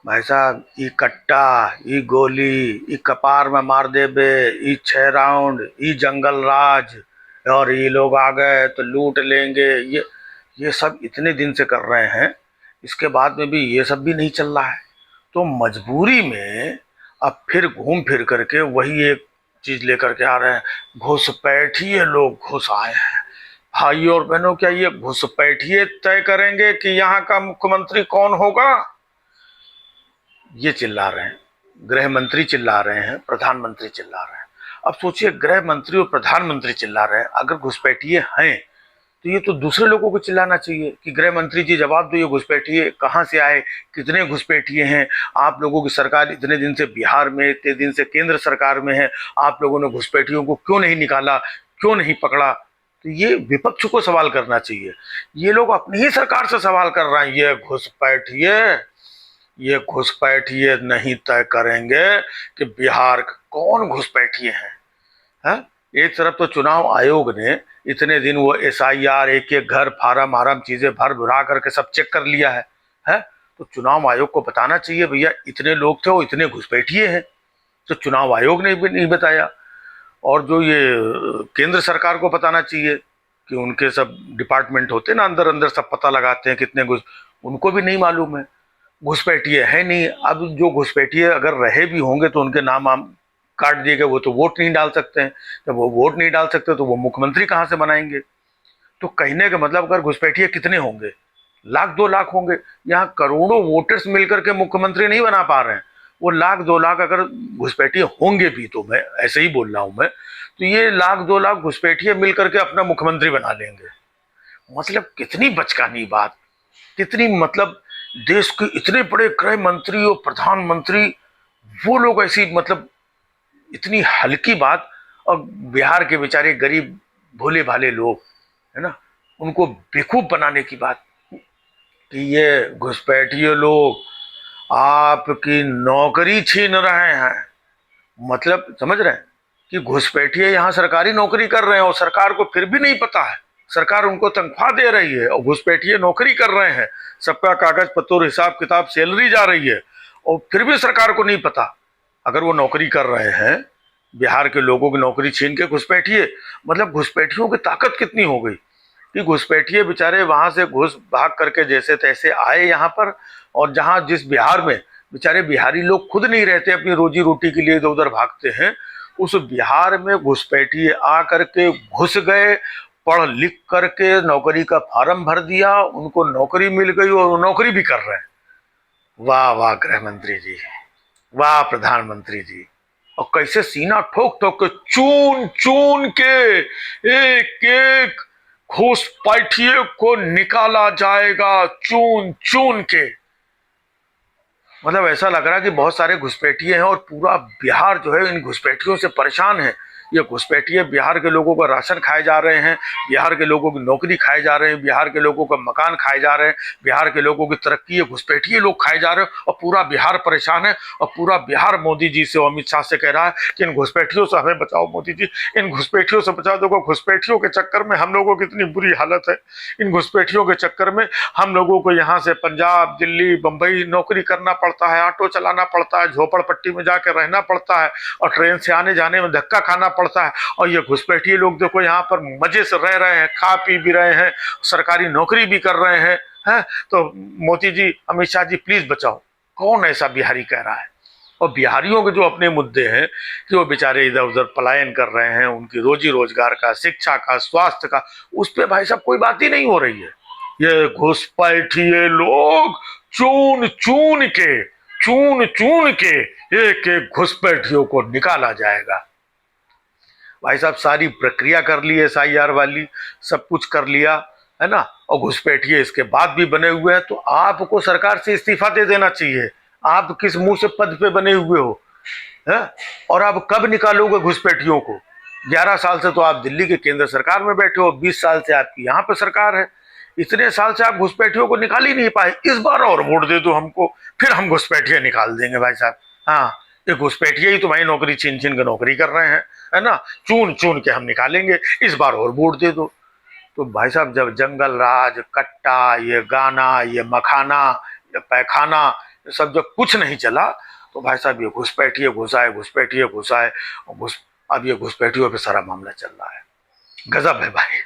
भाई साहब, ई कट्टा, ई गोली, ई कपार में मार देबे, ई 6 राउंड, ई जंगल राज, और ये लोग आ गए तो लूट लेंगे। ये सब इतने दिन से कर रहे हैं, इसके बाद में भी ये सब भी नहीं चल रहा है। तो मजबूरी में अब फिर घूम फिर करके वही एक चीज लेकर के आ रहे हैं। घुसपैठिए लोग घुस आए हैं। भाइयों और बहनों, क्या ये घुसपैठिए तय करेंगे कि यहाँ का मुख्यमंत्री कौन होगा? ये चिल्ला रहे हैं, गृह मंत्री चिल्ला रहे हैं, प्रधानमंत्री चिल्ला रहे हैं। अब सोचिए, गृह मंत्री और प्रधानमंत्री चिल्ला रहे हैं, अगर घुसपैठिए हैं तो ये तो दूसरे लोगों को चिल्लाना चाहिए कि गृह मंत्री जी जवाब दो, ये घुसपैठिए कहाँ से आए, कितने घुसपैठिए हैं? आप लोगों की सरकार इतने दिन से बिहार में, इतने दिन से केंद्र सरकार में है, आप लोगों ने घुसपैठियों को क्यों नहीं निकाला, क्यों नहीं पकड़ा? तो ये विपक्ष को सवाल करना चाहिए। ये लोग अपनी ही सरकार से सवाल कर रहे हैं। ये घुसपैठिए नहीं तय करेंगे कि बिहार कौन घुसपैठिए हैं। है? एक तरफ तो चुनाव आयोग ने इतने दिन वो SIR, एक एक घर फार्म आराम चीजें भर भरा करके सब चेक कर लिया है? तो चुनाव आयोग को बताना चाहिए भैया इतने लोग थे, वो इतने घुसपैठिए हैं। तो चुनाव आयोग ने भी नहीं बताया। और जो ये केंद्र सरकार को बताना चाहिए कि उनके सब डिपार्टमेंट होते हैं ना, अंदर अंदर सब पता लगाते हैं कितने घुस, उनको भी नहीं मालूम है। घुसपैठिए है नहीं। अब जो घुसपैठिए अगर रहे भी होंगे तो उनके नाम आम काट दिए गए, वो तो वोट नहीं डाल सकते हैं। जब वो वोट नहीं डाल सकते तो वो मुख्यमंत्री कहाँ से बनाएंगे? तो कहने का मतलब, अगर घुसपैठिए कितने होंगे, 1 लाख 2 लाख होंगे। यहाँ करोड़ों वोटर्स मिलकर के मुख्यमंत्री नहीं बना पा रहे हैं। वो 1 लाख 2 लाख अगर घुसपैठिए होंगे भी, तो मैं ऐसे ही बोल रहा हूं मैं, तो ये 1 लाख 2 लाख घुसपैठिए मिलकर के अपना मुख्यमंत्री बना लेंगे। मतलब कितनी बचकानी बात, कितनी मतलब, देश के इतने बड़े गृह मंत्री और प्रधानमंत्री, वो लोग ऐसी मतलब इतनी हल्की बात। और बिहार के बेचारे गरीब भोले भाले लोग है ना, उनको बेवकूफ बनाने की बात कि ये घुसपैठिए लोग आपकी नौकरी छीन रहे हैं। मतलब समझ रहे हैं कि घुसपैठिए यहाँ सरकारी नौकरी कर रहे हैं और सरकार को फिर भी नहीं पता है। सरकार उनको तनख्वाह दे रही है और घुसपैठिए नौकरी कर रहे हैं, सबका कागज पत्तर हिसाब किताब सैलरी जा रही है, और फिर भी सरकार को नहीं पता। अगर वो नौकरी कर रहे हैं, बिहार के लोगों की नौकरी छीन के घुसपैठिए, मतलब घुसपैठियों की ताकत कितनी हो गई कि घुसपैठिए बेचारे वहां से घुस भाग करके जैसे तैसे आए यहाँ पर। और जहां जिस बिहार में बेचारे बिहारी लोग खुद नहीं रहते, अपनी रोजी रोटी के लिए इधर उधर भागते हैं, उस बिहार में घुसपैठिए आ करके घुस गए, पढ़ लिख करके नौकरी का फार्म भर दिया, उनको नौकरी मिल गई और वो नौकरी भी कर रहे हैं। वाह वाह गृह मंत्री जी, वाह प्रधानमंत्री जी। और कैसे सीना ठोक ठोक के, चून चून के एक एक घुसपैठिए को निकाला जाएगा, चून चून के। मतलब ऐसा लग रहा है कि बहुत सारे घुसपैठिए हैं और पूरा बिहार जो है इन घुसपैठियों से परेशान है। ये घुसपैठिए बिहार के लोगों का राशन खाए जा रहे हैं, बिहार के लोगों की नौकरी खाए जा रहे हैं, बिहार के लोगों का मकान खाए जा रहे हैं, बिहार के लोगों की तरक्की, ये घुसपैठिए लोग खाए जा रहे हैं। और पूरा बिहार परेशान है। और पूरा बिहार मोदी जी से, अमित शाह से कह रहा है कि इन घुसपैठियों से हमें बचाओ मोदी जी, इन घुसपैठियों से बचाओ। देखो घुसपैठियों के चक्कर में हम लोगों की इतनी बुरी हालत है। इन घुसपैठियों के चक्कर में हम लोगों को यहाँ से पंजाब, दिल्ली, बंबई नौकरी करना पड़ता है, ऑटो चलाना पड़ता है, झोपड़पट्टी में जाकर रहना पड़ता है, और ट्रेन से आने जाने में धक्का खाना पड़ता है। और ये घुसपैठिए लोग देखो यहाँ पर मजे से रह रहे हैं, खा पी भी रहे हैं, सरकारी नौकरी भी कर रहे हैं। है? तो मोदी जी, अमित शाह जी, प्लीज बचाओ। कौन ऐसा बिहारी कह रहा है? और बिहारियों के जो अपने मुद्दे हैं कि वो बेचारे इधर उधर पलायन कर रहे हैं, उनकी रोजी रोजगार का, शिक्षा का, स्वास्थ्य का, उस पर भाई साहब कोई बात ही नहीं हो रही है। ये घुसपैठिए लोग चून चून के एक एक घुसपैठियों को निकाला जाएगा। भाई साहब सारी प्रक्रिया कर ली SIR वाली, सब कुछ कर लिया है ना, और घुसपैठिए इसके बाद भी बने हुए हैं। तो आपको सरकार से इस्तीफा दे देना चाहिए। आप किस मुंह से पद पे बने हुए हो? है? और आप कब निकालोगे घुसपैठियों को? 11 साल से तो आप दिल्ली के केंद्र सरकार में बैठे हो, 20 साल से आपकी यहाँ पे सरकार है। इतने साल से आप घुसपैठियों को निकाल ही नहीं पाए। इस बार और वोट दे दो हमको, फिर हम घुसपैठिए निकाल देंगे भाई साहब। हाँ, ये घुसपैठिए ही तुम्हारी नौकरी छीन छीन के नौकरी कर रहे हैं, है ना, चुन चुन के हम निकालेंगे, इस बार और वोट दे दो। तो भाई साहब जब जंगल राज, कट्टा, ये गाना, ये मखाना, ये पैखाना, सब जब कुछ नहीं चला तो भाई साहब ये घुसपैठिए घुसाए, घुसपैठिए घुसाए, अब ये घुसपैठियों पे सारा मामला चल रहा है। गजब है भाई।